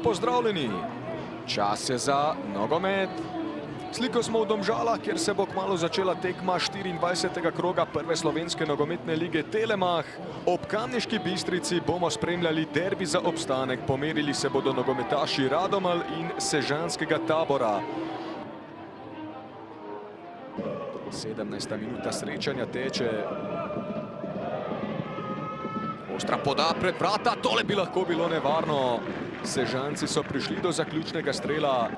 pozdravljeni. Čas je za nogomet. Sliko smo v Domžalah, kjer se bo kmalu začela tekma 24. kroga prve slovenske nogometne lige Telemach. Ob Kamniški Bistrici bomo spremljali derbi za obstanek. Pomerili se bodo nogometaši Radomelj in Sežanskega Tabora. 17. minuta srečanja teče. Ostra poda pred vrata, tole bi lahko bilo nevarno. Sežanci so prišli do zaključnega strela.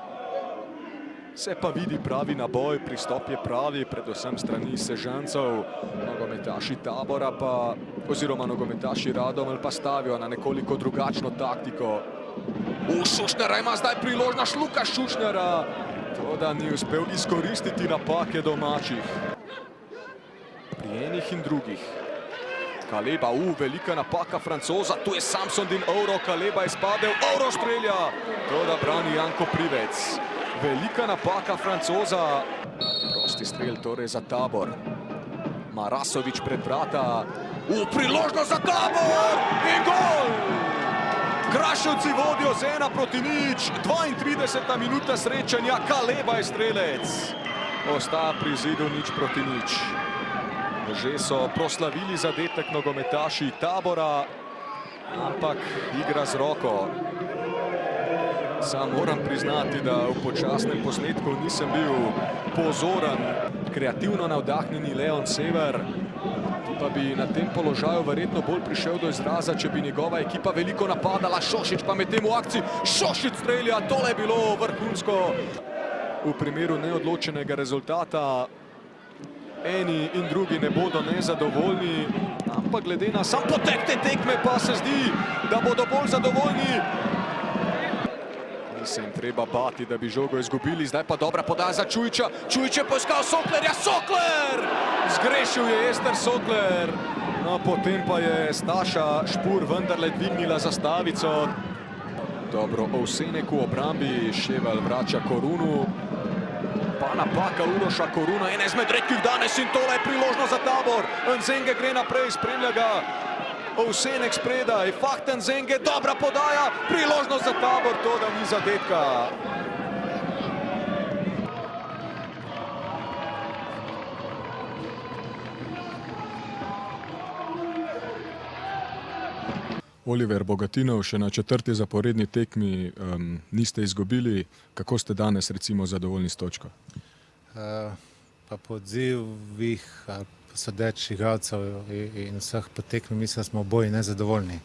Se pa vidi pravi naboj, pristop je pravi, predvsem strani Sežancev. Nogometaši Tabora pa, oziroma nogometaši Radomelj pa stavijo na nekoliko drugačno taktiko. Šušnjara ima zdaj priložnost, Luka Šušnjara. To, da ni uspel izkoristiti napake domačih. Pri enih in drugih. Kaleba, velika napaka Francoza, tu je Samson Din Ovro, Kaleba je spadel, Ovro strelja. To, da brani Janko Privec. Velika napaka Francoza. Prosti strel torej za Tabor. Marasovič pred vrata. Priložnost za Tabor! In gol! Kraševci vodijo z 1-0. 32. minuta srečanja, Kaleba je strelec. Ostaja pri zidu 0-0. Že so proslavili zadetek nogometaši Tabora, ampak igra z roko. Sam moram priznati, da v počasnem posnetku nisem bil pozoren. Kreativno navdahnjeni Leon Sever pa bi na tem položaju verjetno bolj prišel do izraza, če bi njegova ekipa veliko napadala. Šošić pa med tem v akciji. Šošić strelja, tole je bilo vrhunsko. V primeru neodločenega rezultata eni in drugi ne bodo nezadovoljni, ampak glede na sam potek te tekme pa se zdi, da bodo bolj zadovoljni. Ni se jim treba bati, da bi žogo izgubili, zdaj pa dobra podaja za Čujića. Čujić je poiskal Soklerja, Sokler! Zgrešil je Ester Sokler. No, potem pa je Staša Špur vendarle dvignila zastavico. Dobro, Ovsenek v obrambi, Ševal vrača Korunu. Pa napaka Uroša Koruna, ena izmed redkih danes in tole je priložnost za Tabor. Nzenge gre naprej, spremlja ga Ovsenek spredaj, Fahten Nzenge, dobra podaja, priložnost za Tabor, to da ni zadetka. Oliver Bogatinov, še na 4. zaporedni tekmi niste izgubili. Kako ste danes recimo zadovoljni s točko? Pa po odzivih sodeč igralcev in vseh po tekmi mislim, da smo oboji nezadovoljni.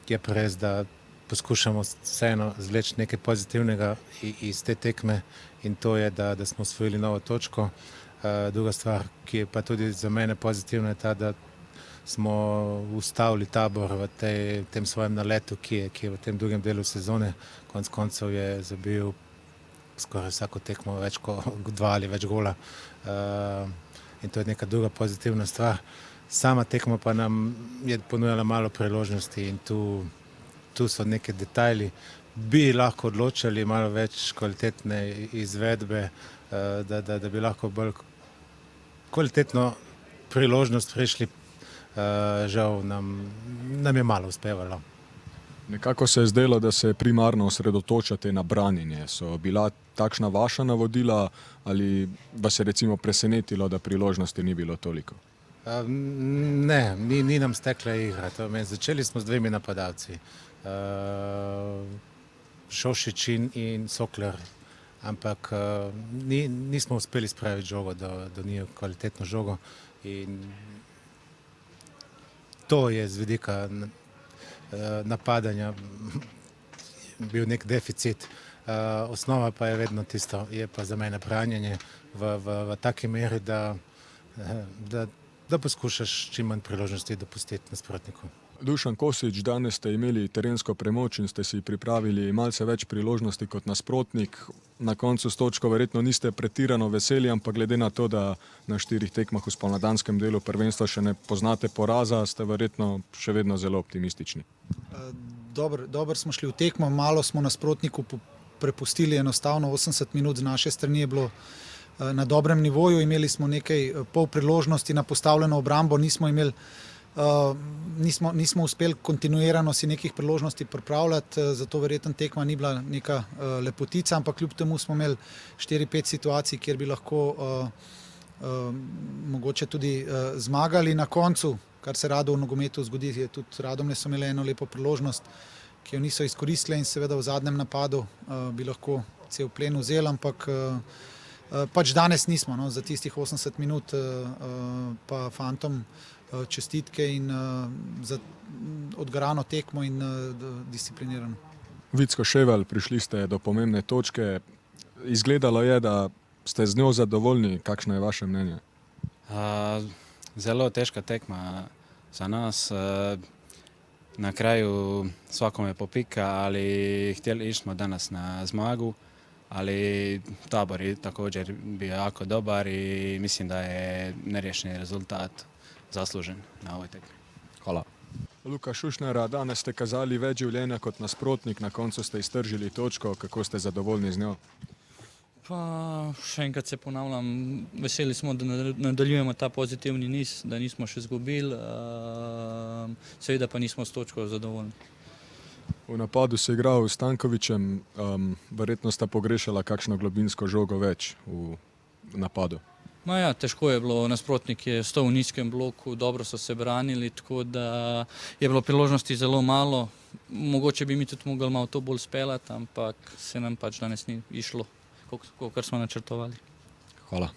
Je pa res, da poskušamo vseeno zvleči nekaj pozitivnega iz te tekme in to je, da smo osvojili novo točko. Druga stvar, ki je pa tudi za mene pozitivna, je ta, da smo ustavili Tabor v tem svojem naletu, ki je v tem drugem delu sezone. Konec koncev je zabil skoraj vsako tekmo več kot 2 ali več gola. In to je neka druga pozitivna stvar. Sama tekma pa nam je ponujala malo priložnosti in tu so neke detajli. Bi lahko odločali malo več kvalitetne izvedbe, da bi lahko bolj kvalitetno priložnost prišli. Žal nam je malo uspevalo. Nekako se je zdelo, da se primarno osredotočate na branjenje. So bila takšna vaša navodila ali vas je recimo presenetilo, da priložnosti ni bilo toliko? Ne, ni nam stekla igra. Začeli smo z 2 napadalci. Šošić in Sokler. Ampak nismo uspeli spraviti žogo do njih, kvalitetno žogo. In to je z vidika napadanja bil nek deficit. Osnova pa je vedno tisto, je pa za mene branjenje v taki meri, da poskušaš čim manj priložnosti dopustiti nasprotniku. Dušan Kosić, danes ste imeli terensko premoč in ste si pripravili malce več priložnosti kot nasprotnik. Na koncu s točko verjetno niste pretirano veseli, ampak glede na to, da na 4 tekmah v spomladanskem delu prvenstva še ne poznate poraza, ste verjetno še vedno zelo optimistični. Dobro smo šli v tekmo, malo smo nasprotniku prepustili enostavno. 80 minut z naše strani je bilo na dobrem nivoju, imeli smo nekaj pol priložnosti na postavljeno obrambo, nismo imeli nismo uspeli kontinuirano si nekih priložnosti pripravljati, zato verjetno tekma ni bila neka lepotica, ampak kljub temu smo imeli 4-5 situacij, kjer bi lahko mogoče tudi zmagali na koncu, kar se rado v nogometu zgodi, je tudi Radomlje so imeli eno lepo priložnost, ki jo niso izkoristili in seveda v zadnjem napadu bi lahko cel plen vzeli, ampak pač danes nismo, no, za tistih 80 minut pa fantom čestitke in za odgarano tekmo in disciplinirano. Vicko Ševelj, prišli ste do pomembne točke. Izgledalo je, da ste z njo zadovoljni. Kakšno je vaše mnenje? Zelo težka tekma za nas. Na kraju svakome popika, ali htjeli smo danas na zmagu, ali tabor je također bio jako dobar i mislim da je nerješeni rezultat zaslužen na ovoj tekmi. Hvala. Luka Šušnera, danes ste kazali več življenja kot nasprotnik, na koncu ste iztržili točko, kako ste zadovoljni z njo? Pa še enkrat se ponavljam, veseli smo, da nadaljujemo ta pozitivni niz, da nismo še izgubili, seveda pa nismo s točko zadovoljni. V napadu se je igral s Stankovićem, verjetno sta pogrešala kakšno globinsko žogo več v napadu. Ma ja, težko je bilo, nasprotnik je stal v nizkem bloku, dobro so se branili, tako da je bilo priložnosti zelo malo. Mogoče bi mi tudi mogli malo to bolj speljati, ampak se nam pač danes ni išlo, kakor smo načrtovali. Hvala.